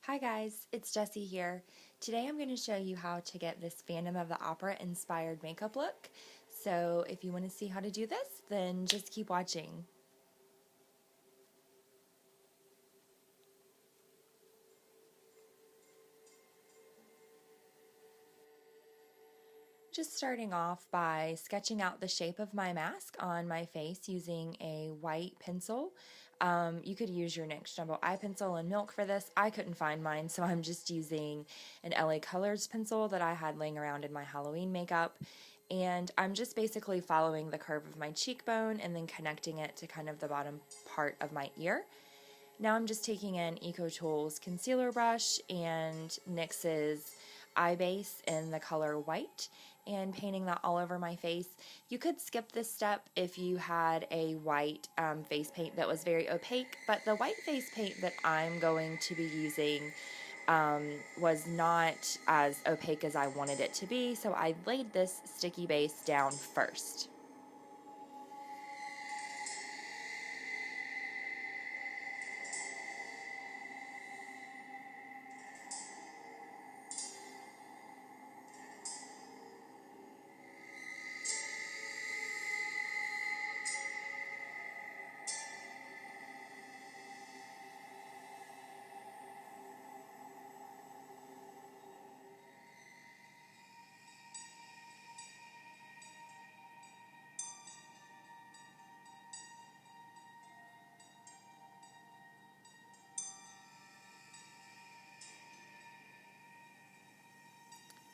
Hi guys, it's Jessi here. Today I'm going to show you how to get this Phantom of the Opera inspired makeup look. So if you want to see how to do this, then just keep watching. Just starting off by sketching out the shape of my mask on my face using a white pencil. You could use your NYX Jumbo Eye Pencil and Milk for this. I couldn't find mine, so I'm just using an LA Colors pencil that I had laying around in my Halloween makeup. And I'm just basically following the curve of my cheekbone and then connecting it to kind of the bottom part of my ear. Now I'm just taking an EcoTools concealer brush and NYX's eye base in the color white and painting that all over my face. You could skip this step if you had a white face paint that was very opaque, but the white face paint that I'm going to be using was not as opaque as I wanted it to be, so I laid this sticky base down first.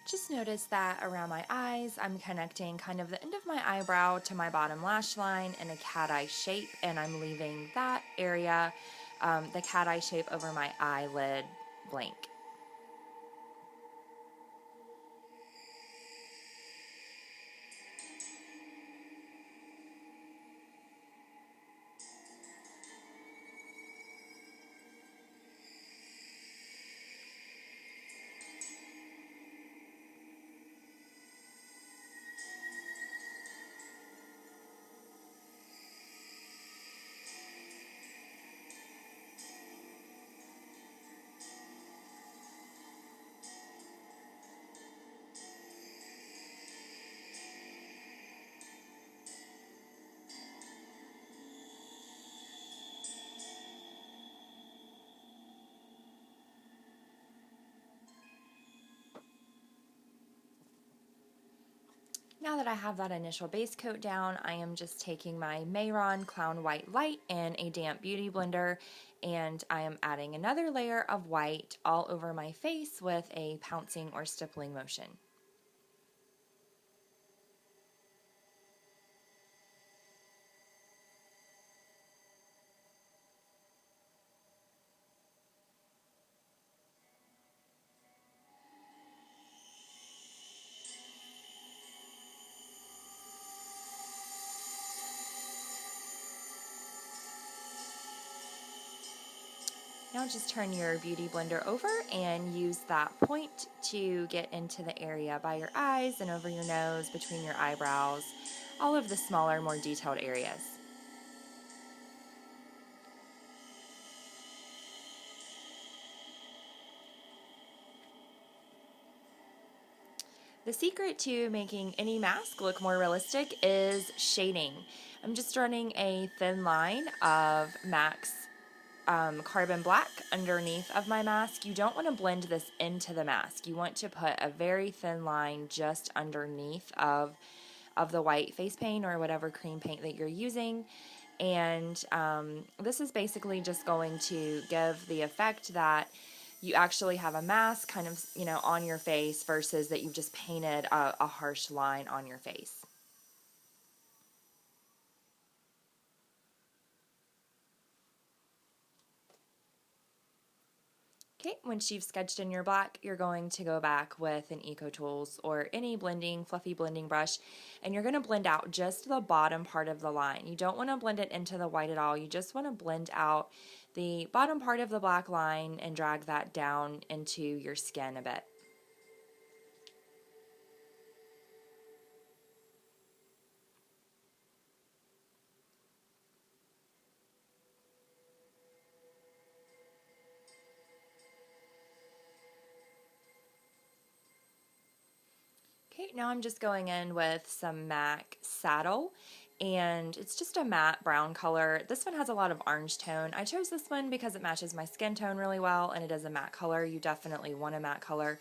Just notice that around my eyes, I'm connecting kind of the end of my eyebrow to my bottom lash line in a cat eye shape, and I'm leaving that area, the cat eye shape over my eyelid blank. Now that I have that initial base coat down, I am just taking my Mayron Clown White Light in a damp beauty blender, and I am adding another layer of white all over my face with a pouncing or stippling motion. Now just turn your beauty blender over and use that point to get into the area by your eyes and over your nose, between your eyebrows, all of the smaller, more detailed areas. The secret to making any mask look more realistic is shading. I'm just running a thin line of MAC's carbon black underneath of my mask. You don't want to blend this into the mask. You want to put a very thin line just underneath of the white face paint or whatever cream paint that you're using. And this is basically just going to give the effect that you actually have a mask kind of, on your face versus that you've just painted a harsh line on your face. Okay, once you've sketched in your black, you're going to go back with an EcoTools or any fluffy blending brush, and you're going to blend out just the bottom part of the line. You don't want to blend it into the white at all. You just want to blend out the bottom part of the black line and drag that down into your skin a bit. Okay, now I'm just going in with some MAC Saddle, and it's just a matte brown color. This one has a lot of orange tone. I chose this one because it matches my skin tone really well, and it is a matte color. You definitely want a matte color.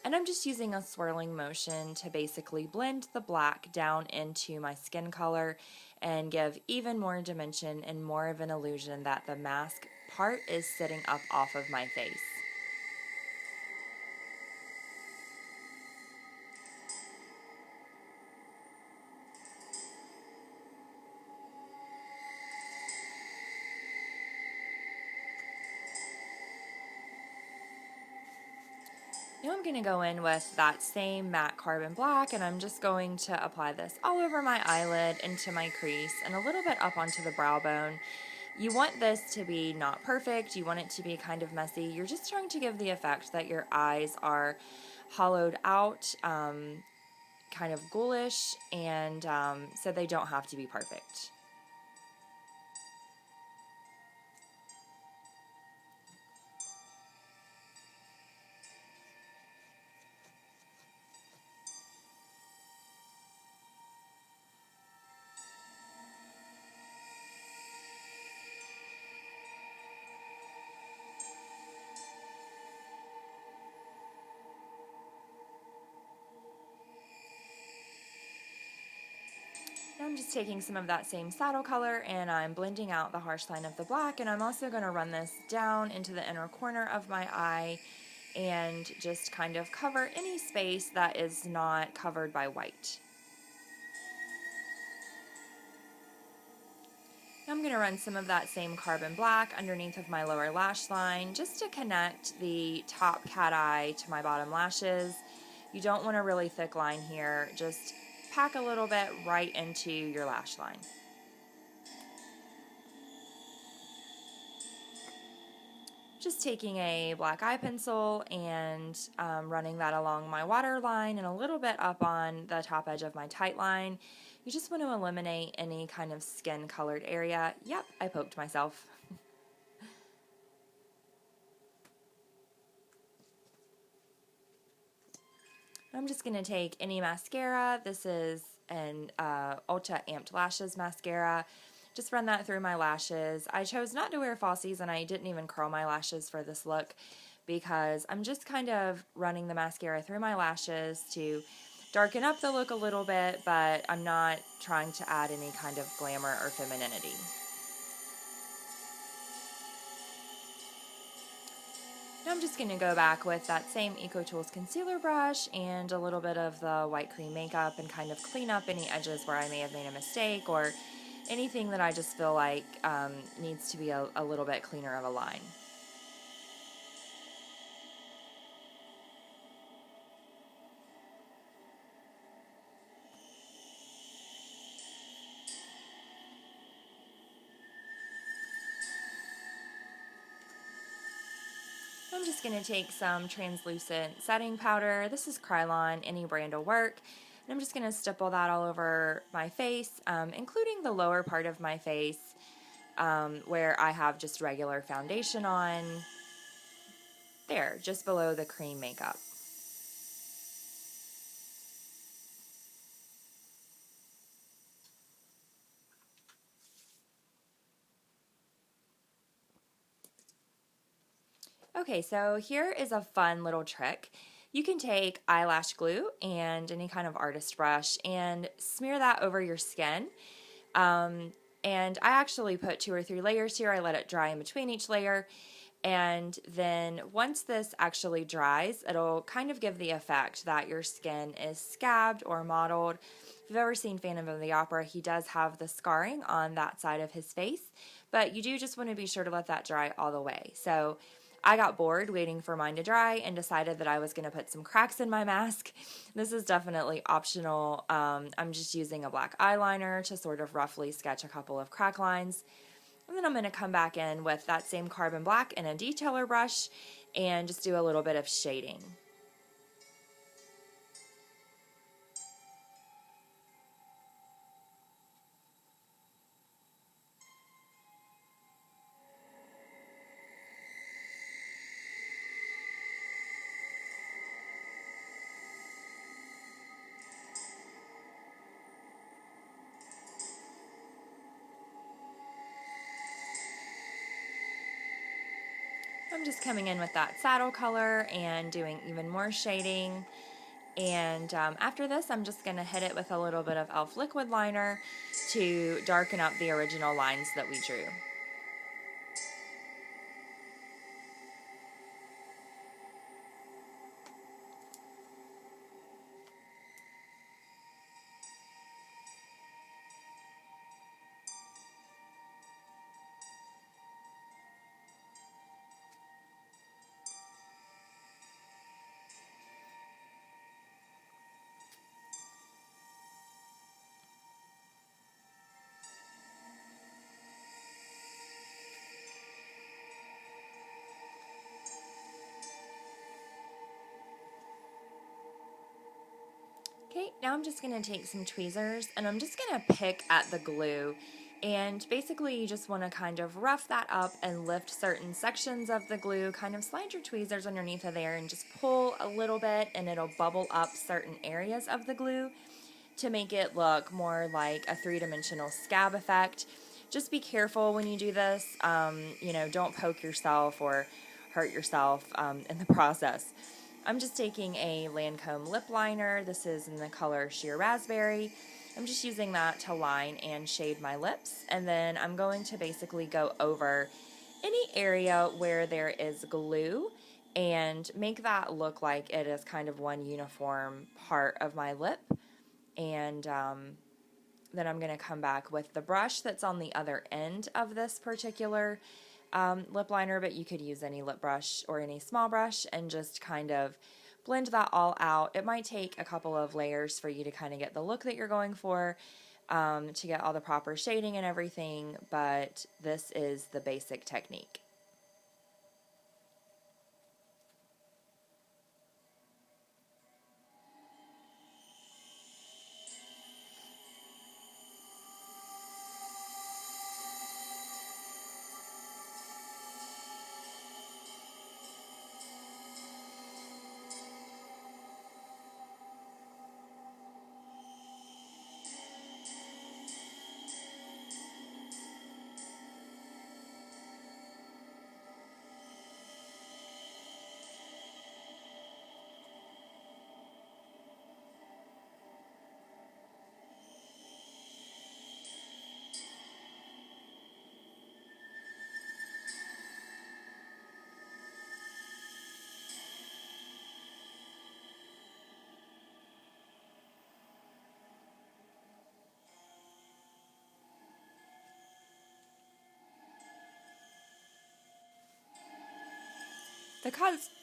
And I'm just using a swirling motion to basically blend the black down into my skin color and give even more dimension and more of an illusion that the mask part is sitting up off of my face. Now I'm going to go in with that same matte carbon black, and I'm just going to apply this all over my eyelid, into my crease, and a little bit up onto the brow bone. You want this to be not perfect, you want it to be kind of messy. You're just trying to give the effect that your eyes are hollowed out, kind of ghoulish, and so they don't have to be perfect. Now I'm just taking some of that same saddle color and I'm blending out the harsh line of the black, and I'm also going to run this down into the inner corner of my eye and just kind of cover any space that is not covered by white. Now I'm going to run some of that same carbon black underneath of my lower lash line just to connect the top cat eye to my bottom lashes. You don't want a really thick line here, just pack a little bit right into your lash line. Just taking a black eye pencil and running that along my waterline and a little bit up on the top edge of my tight line. You just want to eliminate any kind of skin colored area. Yep, I poked myself. I'm just going to take any mascara. This is an Ulta Amped Lashes mascara. Just run that through my lashes. I chose not to wear falsies, and I didn't even curl my lashes for this look because I'm just kind of running the mascara through my lashes to darken up the look a little bit, but I'm not trying to add any kind of glamour or femininity. Now I'm just going to go back with that same EcoTools concealer brush and a little bit of the white cream makeup and kind of clean up any edges where I may have made a mistake or anything that I just feel like needs to be a little bit cleaner of a line. I'm just going to take some translucent setting powder. This is Krylon, any brand will work. And I'm just going to stipple that all over my face, including the lower part of my face where I have just regular foundation on. There, just below the cream makeup. Okay, so here is a fun little trick. You can take eyelash glue and any kind of artist brush and smear that over your skin. And I actually put 2 or 3 layers here. I let it dry in between each layer. And then once this actually dries, it'll kind of give the effect that your skin is scabbed or mottled. If you've ever seen Phantom of the Opera, he does have the scarring on that side of his face. But you do just want to be sure to let that dry all the way. So I got bored waiting for mine to dry and decided that I was going to put some cracks in my mask. This is definitely optional. I'm just using a black eyeliner to sort of roughly sketch a couple of crack lines. And then I'm going to come back in with that same carbon black and a detailer brush and just do a little bit of shading. I'm just coming in with that saddle color and doing even more shading. And after this, I'm just going to hit it with a little bit of e.l.f. liquid liner to darken up the original lines that we drew. Okay, now I'm just going to take some tweezers and I'm just going to pick at the glue, and basically you just want to kind of rough that up and lift certain sections of the glue, kind of slide your tweezers underneath of there and just pull a little bit and it'll bubble up certain areas of the glue to make it look more like a three-dimensional scab effect. Just be careful when you do this, don't poke yourself or hurt yourself in the process. I'm just taking a Lancome lip liner. This is in the color Sheer Raspberry. I'm just using that to line and shade my lips, and then I'm going to basically go over any area where there is glue and make that look like it is kind of one uniform part of my lip. And then I'm going to come back with the brush that's on the other end of this particular lip liner, but you could use any lip brush or any small brush and just kind of blend that all out. It might take a couple of layers for you to kind of get the look that you're going for, to get all the proper shading and everything, but this is the basic technique.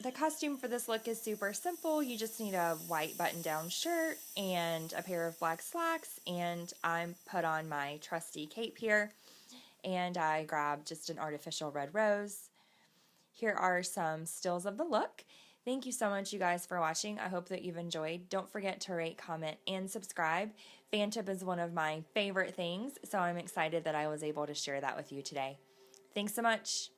The costume for this look is super simple. You just need a white button-down shirt and a pair of black slacks, and I put on my trusty cape here, and I grabbed just an artificial red rose. Here are some stills of the look. Thank you so much, you guys, for watching. I hope that you've enjoyed. Don't forget to rate, comment, and subscribe. Fan tip is one of my favorite things, so I'm excited that I was able to share that with you today. Thanks so much.